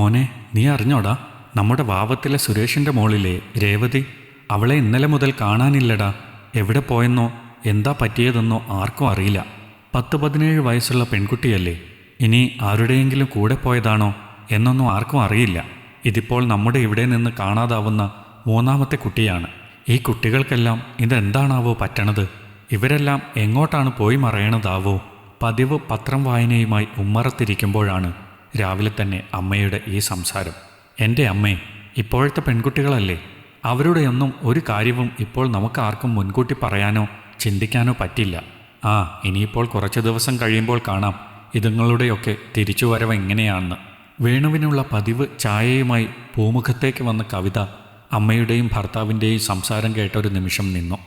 മോനെ, നീ അറിഞ്ഞോടാ, നമ്മുടെ വാവത്തിലെ സുരേഷിൻ്റെ മോളിലെ രേവതി, അവളെ ഇന്നലെ മുതൽ കാണാനില്ലടാ. എവിടെ പോയെന്നോ എന്താ പറ്റിയതെന്നോ ആർക്കും അറിയില്ല. 10-17 വയസ്സുള്ള പെൺകുട്ടിയല്ലേ. ഇനി ആരുടെയെങ്കിലും കൂടെ പോയതാണോ എന്നൊന്നും ആർക്കും അറിയില്ല. ഇതിപ്പോൾ നമ്മുടെ ഇവിടെ നിന്ന് കാണാതാവുന്ന 3ാമത്തെ കുട്ടിയാണ്. ഈ കുട്ടികൾക്കെല്ലാം ഇതെന്താണാവോ പറ്റണത്? ഇവരെല്ലാം എങ്ങോട്ടാണ് പോയി മറയണതാവോ? പതിവ് പത്രം വായനയുമായി ഉമ്മറത്തിരിക്കുമ്പോഴാണ് രാവിലെ തന്നെ അമ്മയുടെ ഈ സംസാരം. എൻ്റെ അമ്മേ, ഇപ്പോഴത്തെ പെൺകുട്ടികളല്ലേ, അവരുടെയൊന്നും ഒരു കാര്യവും ഇപ്പോൾ നമുക്കാർക്കും മുൻകൂട്ടി പറയാനോ ചിന്തിക്കാനോ പറ്റില്ല. ഇനിയിപ്പോൾ കുറച്ച് ദിവസം കഴിയുമ്പോൾ കാണാം ഇതുങ്ങളുടെയൊക്കെ തിരിച്ചുവരവ് എങ്ങനെയാണെന്ന്. വേണുവിനുള്ള പതിവ് ചായയുമായി പൂമുഖത്തേക്ക് വന്ന കവിത അമ്മയുടെയും ഭർത്താവിൻ്റെയും സംസാരം കേട്ടൊരു നിമിഷം നിന്നു.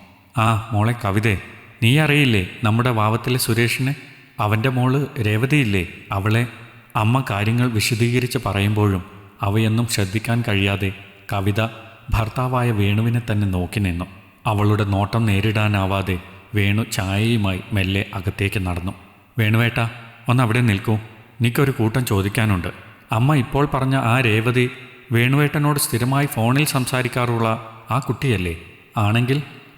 മോളെ കവിതേ, നീ അറിയില്ലേ നമ്മുടെ വാവത്തിലെ സുരേഷിനെ? അവൻ്റെ മോള് രേവതിയില്ലേ, അവളെ. അമ്മ കാര്യങ്ങൾ വിശദീകരിച്ച് പറയുമ്പോഴും അവയൊന്നും ശ്രദ്ധിക്കാൻ കഴിയാതെ കവിത ഭർത്താവായ വേണുവിനെ തന്നെ നോക്കി നിന്നു. അവളുടെ നോട്ടം നേരിടാനാവാതെ വേണു ചായയുമായി മെല്ലെ അകത്തേക്ക് നടന്നു. വേണുവേട്ടാ, ഒന്നവിടെ നിൽക്കൂ, എനിക്കൊരു കൂട്ടം ചോദിക്കാനുണ്ട്. അമ്മ ഇപ്പോൾ പറഞ്ഞ ആ രേവതി വേണുവേട്ടനോട് സ്ഥിരമായി ഫോണിൽ സംസാരിക്കാറുള്ള ആ കുട്ടിയല്ലേ?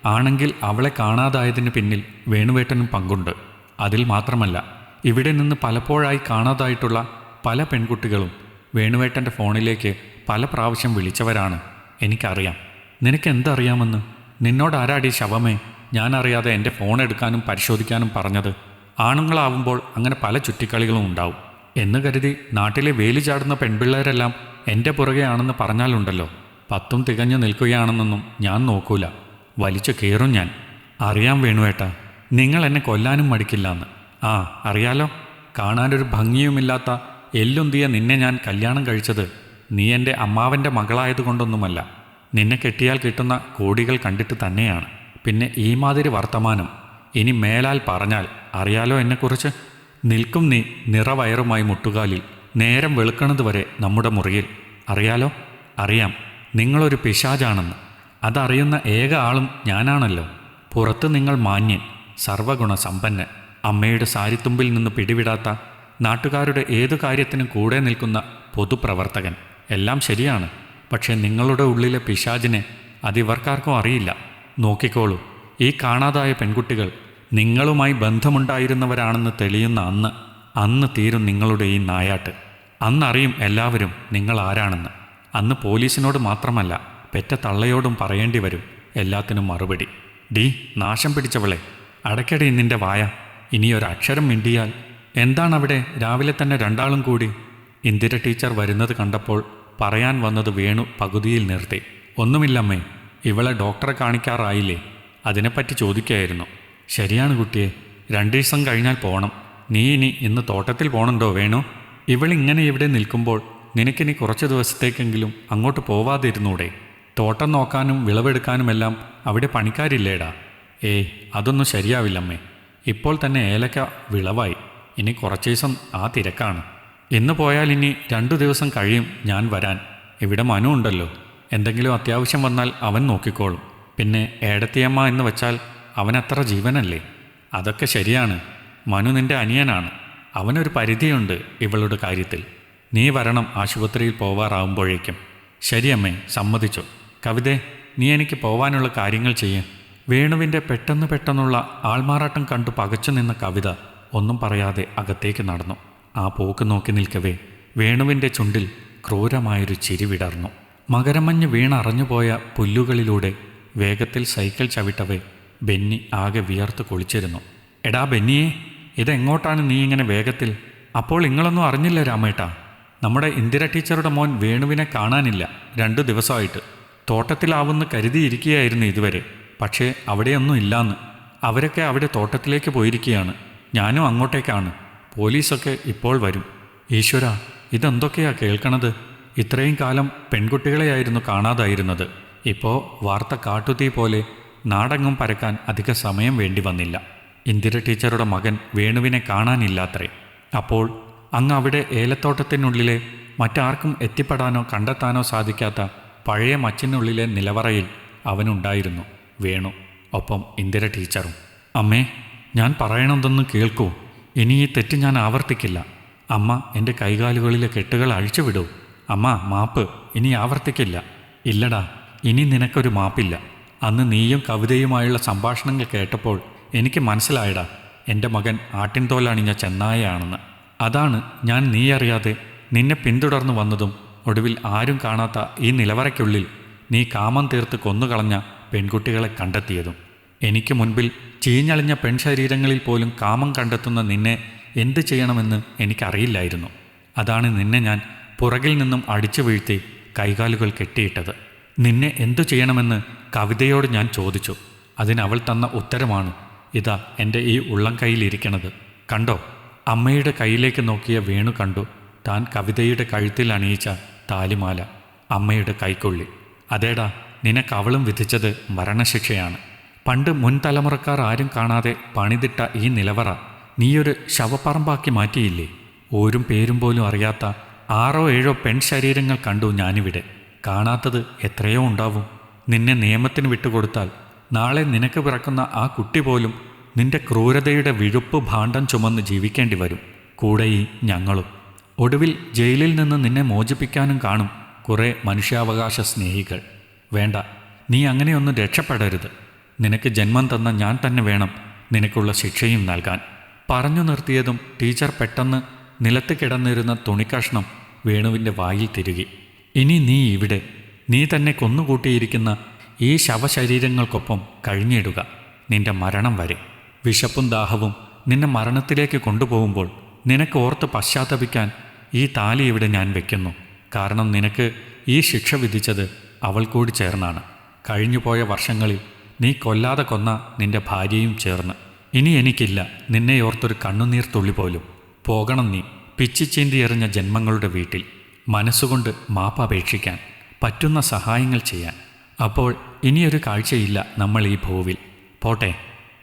ആണെങ്കിൽ അവളെ കാണാതായതിന് പിന്നിൽ വേണുവേട്ടനും പങ്കുണ്ട്. അതിൽ മാത്രമല്ല, ഇവിടെ നിന്ന് പലപ്പോഴായി കാണാതായിട്ടുള്ള പല പെൺകുട്ടികളും വേണുവേട്ടൻ്റെ ഫോണിലേക്ക് പല പ്രാവശ്യം വിളിച്ചവരാണ്. എനിക്കറിയാം. നിനക്കെന്തറിയാമെന്ന്? നിന്നോടാരാടി ശവമേ ഞാനറിയാതെ എൻ്റെ ഫോൺ എടുക്കാനും പരിശോധിക്കാനും പറഞ്ഞത്? ആണുങ്ങളാവുമ്പോൾ അങ്ങനെ പല ചുറ്റിക്കളികളും ഉണ്ടാവും എന്ന് കരുതി നാട്ടിലെ വേലി ചാടുന്ന പെൺപിള്ളേരെല്ലാം എൻ്റെ പുറകെയാണെന്ന് പറഞ്ഞാലുണ്ടല്ലോ, 10 തികഞ്ഞു നിൽക്കുകയാണെന്നൊന്നും ഞാൻ നോക്കൂല, വലിച്ചു കയറും ഞാൻ. അറിയാം വേണുവേട്ടാ, നിങ്ങൾ എന്നെ കൊല്ലാനും മടിക്കില്ലാന്ന്. അറിയാലോ. കാണാനൊരു ഭംഗിയുമില്ലാത്ത എല്ലുന്തിയ നിന്നെ ഞാൻ കല്യാണം കഴിച്ചത് നീ എൻ്റെ അമ്മാവൻ്റെ മകളായതുകൊണ്ടൊന്നുമല്ല. നിന്നെ കെട്ടിയാൽ കിട്ടുന്ന കോടികൾ കണ്ടിട്ട് തന്നെയാണ്. പിന്നെ ഈ മാതിരി വർത്തമാനം ഇനി മേലാൽ പറഞ്ഞാൽ അറിയാലോ എന്നെക്കുറിച്ച്. നിൽക്കും നീ നിറവയറുമായി മുട്ടുകാലിൽ നേരം വെളുക്കണതുവരെ നമ്മുടെ മുറിയിൽ. അറിയാലോ. അറിയാം നിങ്ങളൊരു പിശാചാണെന്ന്. അതറിയുന്ന ഏക ആളും ഞാനാണല്ലോ. പുറത്ത് നിങ്ങൾ മാന്യൻ, സർവഗുണ സമ്പന്നൻ, അമ്മയുടെ സാരിത്തുമ്പിൽ നിന്ന് പിടിവിടാത്ത, നാട്ടുകാരുടെ ഏതു കാര്യത്തിനും കൂടെ നിൽക്കുന്ന പൊതുപ്രവർത്തകൻ. എല്ലാം ശരിയാണ്. പക്ഷേ നിങ്ങളുടെ ഉള്ളിലെ പിശാചിനെ അതിവർക്കാർക്കും അറിയില്ല. നോക്കിക്കോളൂ, ഈ കാണാതായ പെൺകുട്ടികൾ നിങ്ങളുമായി ബന്ധമുണ്ടായിരുന്നവരാണെന്ന് തെളിയുന്ന അന്ന് തീരും നിങ്ങളുടെ ഈ നായാട്ട്. അന്നറിയും എല്ലാവരും നിങ്ങൾ ആരാണെന്ന്. അന്ന് പോലീസിനോട് മാത്രമല്ല പെറ്റ തള്ളയോടും പറയേണ്ടി വരും എല്ലാത്തിനും മറുപടി. നാശം പിടിച്ചവളെ, അടയ്ക്കടി നിന്റെ വായ. ഇനിയൊരക്ഷരം മിണ്ടിയാൽ. എന്താണവിടെ രാവിലെ തന്നെ രണ്ടാളും കൂടി? ഇന്ദിര ടീച്ചർ വരുന്നത് കണ്ടപ്പോൾ പറയാൻ വന്നത് വേണു പകുതിയിൽ നിർത്തി. ഒന്നുമില്ലമ്മേ, ഇവളെ ഡോക്ടറെ കാണിക്കാറായില്ലേ, അതിനെപ്പറ്റി ചോദിക്കുകയായിരുന്നു. ശരിയാണ് കുട്ടിയെ, 2 ദിവസം കഴിഞ്ഞാൽ പോകണം. നീ ഇന്ന് തോട്ടത്തിൽ പോകണുണ്ടോ വേണു? ഇവളിങ്ങനെ ഇവിടെ നിൽക്കുമ്പോൾ നിനക്കിനി കുറച്ച് ദിവസത്തേക്കെങ്കിലും അങ്ങോട്ട് പോവാതിരുന്നൂടെ? തോട്ടം നോക്കാനും വിളവെടുക്കാനുമെല്ലാം അവിടെ പണിക്കാരില്ലേടാ? അതൊന്നും ശരിയാവില്ലമ്മേ. ഇപ്പോൾ തന്നെ ഏലക്ക വിളവായി. ഇനി കുറച്ച് ദിവസം ആ തിരക്കാണ്. ഇന്ന് പോയാൽ ഇനി 2 ദിവസം കഴിയും ഞാൻ വരാൻ. ഇവിടെ മനു ഉണ്ടല്ലോ, എന്തെങ്കിലും അത്യാവശ്യം വന്നാൽ അവൻ നോക്കിക്കോളും. പിന്നെ ഏടത്തിയമ്മ എന്ന് വെച്ചാൽ അവനത്ര ജീവനല്ലേ. അതൊക്കെ ശരിയാണ്. മനു നിൻ്റെ അനിയനാണ്. അവനൊരു പരിധിയുണ്ട് ഇവളുടെ കാര്യത്തിൽ. നീ വരണം ആശുപത്രിയിൽ പോവാറാവുമ്പോഴേക്കും. ശരിയമ്മേ, സമ്മതിച്ചു. കവിതേ, നീ എനിക്ക് പോവാനുള്ള കാര്യങ്ങൾ ചെയ്യും. വേണുവിൻ്റെ പെട്ടെന്നുള്ള ആൾമാറാട്ടം കണ്ടു പകച്ചു നിന്ന കവിത ഒന്നും പറയാതെ അകത്തേക്ക് നടന്നു. ആ പോക്ക് നോക്കി നിൽക്കവേ വേണുവിൻ്റെ ചുണ്ടിൽ ക്രൂരമായൊരു ചിരി വിടർന്നു. മകരമഞ്ഞ് വീണറിഞ്ഞുപോയ പുല്ലുകളിലൂടെ വേഗത്തിൽ സൈക്കിൾ ചവിട്ടവേ ബെന്നി ആകെ വിയർത്ത് കുളിച്ചിരുന്നു. എടാ ബെന്നിയെ, ഇതെങ്ങോട്ടാണ് നീ ഇങ്ങനെ വേഗത്തിൽ? അപ്പോൾ നിങ്ങളൊന്നും അറിഞ്ഞില്ല രാമേട്ടാ, നമ്മുടെ ഇന്ദിര ടീച്ചറുടെ മോൻ വേണുവിനെ കാണാനില്ല 2 ദിവസമായിട്ട്. തോട്ടത്തിലാവുമെന്ന് കരുതിയിരിക്കുകയായിരുന്നു ഇതുവരെ. പക്ഷേ അവിടെയൊന്നും ഇല്ലാന്ന്. അവരൊക്കെ അവിടെ തോട്ടത്തിലേക്ക് പോയിരിക്കുകയാണ്. ഞാനും അങ്ങോട്ടേക്കാണ്. പോലീസൊക്കെ ഇപ്പോൾ വരും. ഈശ്വര, ഇതെന്തൊക്കെയാ കേൾക്കണത്? ഇത്രയും കാലം പെൺകുട്ടികളെയായിരുന്നു കാണാതായിരുന്നത്. ഇപ്പോൾ വാർത്ത കാട്ടുതീ പോലെ നാടെങ്ങും പരക്കാൻ അധിക സമയം വേണ്ടി വന്നില്ല. ഇന്ദിര ടീച്ചറുടെ മകൻ വേണുവിനെ കാണാനില്ലാത്രേ. അപ്പോൾ അങ്ങ് അവിടെ ഏലത്തോട്ടത്തിനുള്ളിലെ മറ്റാർക്കും എത്തിപ്പെടാനോ കണ്ടെത്താനോ സാധിക്കാത്ത പഴയ മച്ചിനുള്ളിലെ നിലവറയിൽ അവനുണ്ടായിരുന്നു വേണു, ഒപ്പം ഇന്ദിര ടീച്ചറും. അമ്മേ, ഞാൻ പറയണതൊന്ന് കേൾക്കൂ. ഇനി ഈ തെറ്റ് ഞാൻ ആവർത്തിക്കില്ല. അമ്മ എൻ്റെ കൈകാലുകളിലെ കെട്ടുകൾ അഴിച്ചുവിടൂ. അമ്മ മാപ്പ് ഇനി ആവർത്തിക്കില്ല. ഇല്ലടാ, ഇനി നിനക്കൊരു മാപ്പില്ല. അന്ന് നീയും കവിതയുമായുള്ള സംഭാഷണങ്ങൾ കേട്ടപ്പോൾ എനിക്ക് മനസ്സിലായടാ, എൻ്റെ മകൻ ആട്ടിൻതോലണിഞ്ഞ ചെന്നായയാണെന്ന്. അതാണ് ഞാൻ നീ അറിയാതെ നിന്നെ പിന്തുടർന്നു വന്നതും ഒടുവിൽ ആരും കാണാത്ത ഈ നിലവറയ്ക്കുള്ളിൽ നീ കാമം തീർത്ത് കൊന്നുകളഞ്ഞ പെൺകുട്ടികളെ കണ്ടെത്തിയതും. എനിക്ക് മുൻപിൽ ചീഞ്ഞളിഞ്ഞ പെൺശരീരങ്ങളിൽ പോലും കാമം കണ്ടെത്തുന്ന നിന്നെ എന്ത് ചെയ്യണമെന്ന് എനിക്കറിയില്ലായിരുന്നു. അതാണ് നിന്നെ ഞാൻ പുറകിൽ നിന്നും അടിച്ചു വീഴ്ത്തി കൈകാലുകൾ കെട്ടിയിട്ടത്. നിന്നെ എന്തു ചെയ്യണമെന്ന് കവിതയോട് ഞാൻ ചോദിച്ചു. അതിനവൾ തന്ന ഉത്തരമാണ് ഇതാ എൻ്റെ ഈ ഉള്ളം കയ്യിലിരിക്കണത്. കണ്ടോ? അമ്മയുടെ കയ്യിലേക്ക് നോക്കിയ വേണു കണ്ടു താൻ കവിതയുടെ കഴുത്തിൽ അണിയിച്ച താലിമാല അമ്മയുടെ കൈക്കുള്ളിൽ. അതേടാ, നിനക്കവളും വിധിച്ചത് മരണശിക്ഷയാണ്. പണ്ട് മുൻ തലമുറക്കാർ ആരും കാണാതെ പണിതിട്ട ഈ നിലവറ നീയൊരു ശവപ്പറമ്പാക്കി മാറ്റിയില്ലേ? ഓരും പേരും പോലും അറിയാത്ത 6 or 7 പെൺശരീരങ്ങൾ കണ്ടു ഞാനിവിടെ. കാണാത്തത് എത്രയോ ഉണ്ടാവും. നിന്നെ നിയമത്തിന് വിട്ടുകൊടുത്താൽ നാളെ നിനക്ക് പിറക്കുന്ന ആ കുട്ടി പോലും നിന്റെ ക്രൂരതയുടെ വിഴുപ്പ് ഭാണ്ഡം ചുമന്ന് ജീവിക്കേണ്ടി വരും. കൂടെ ഈ ഞങ്ങളും. ഒടുവിൽ ജയിലിൽ നിന്ന് നിന്നെ മോചിപ്പിക്കാനും കാണും കുറേ മനുഷ്യാവകാശ സ്നേഹികൾ. വേണ്ട, നീ അങ്ങനെയൊന്നും രക്ഷപ്പെടരുത്. നിനക്ക് ജന്മം തന്ന ഞാൻ തന്നെ വേണം നിനക്കുള്ള ശിക്ഷയും നൽകാൻ. പറഞ്ഞു നിർത്തിയതും ടീച്ചർ പെട്ടെന്ന് നിലത്ത് കിടന്നിരുന്ന തുണിക്കഷ്ണം വേണുവിൻ്റെ വായിൽ തിരുകി. ഇനി നീ ഇവിടെ നീ തന്നെ കൊന്നുകൂട്ടിയിരിക്കുന്ന ഈ ശവശരീരങ്ങൾക്കൊപ്പം കഴിഞ്ഞിടുക നിന്റെ മരണം വരെ. വിശപ്പും ദാഹവും നിന്നെ മരണത്തിലേക്ക് കൊണ്ടുപോകുമ്പോൾ നിനക്ക് ഓർത്ത് പശ്ചാത്തപിക്കാൻ ഈ താലി ഇവിടെ ഞാൻ വെക്കുന്നു. കാരണം നിനക്ക് ഈ ശിക്ഷ വിധിച്ചത് അവൾ കൂടി ചേർന്നാണ്. കഴിഞ്ഞുപോയ വർഷങ്ങളിൽ നീ കൊല്ലാതെ കൊന്ന നിന്റെ ഭാര്യയും ചേർന്ന്. ഇനി എനിക്കില്ല നിന്നെ ഓർത്തൊരു കണ്ണുനീർ തുള്ളി പോലും. പോകണം നീ പിച്ചിച്ചീന്തി എറിഞ്ഞ ജന്മങ്ങളുടെ വീട്ടിൽ. മനസ്സുകൊണ്ട് മാപ്പപേക്ഷിക്കാൻ, പറ്റുന്ന സഹായങ്ങൾ ചെയ്യാൻ. അപ്പോൾ ഇനിയൊരു കാഴ്ചയില്ല നമ്മൾ ഈ ഭൂവിൽ. പോട്ടെ.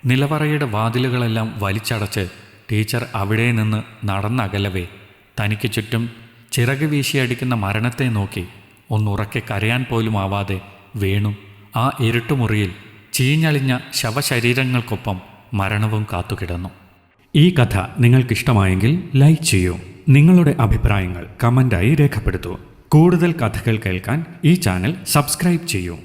നിലവറയുടെ വാതിലുകളെല്ലാം വലിച്ചടച്ച് ടീച്ചർ അവിടെ നിന്ന് നടന്നകലവേ തനിക്ക് ചുറ്റും ചിറക് വീശിയടിക്കുന്ന മരണത്തെ നോക്കി ഒന്നുറക്കെ കരയാൻ പോലും ആവാതെ വേണു ആ ഇരുട്ടുമുറിയിൽ ചീഞ്ഞളിഞ്ഞ ശവശരീരങ്ങൾക്കൊപ്പം മരണവും കാത്തുകിടന്നു. ഈ കഥ നിങ്ങൾക്കിഷ്ടമായെങ്കിൽ ലൈക്ക് ചെയ്യൂ. നിങ്ങളുടെ അഭിപ്രായങ്ങൾ കമൻ്റായി രേഖപ്പെടുത്തൂ. കൂടുതൽ കഥകൾ കേൾക്കാൻ ഈ ചാനൽ സബ്സ്ക്രൈബ് ചെയ്യൂ.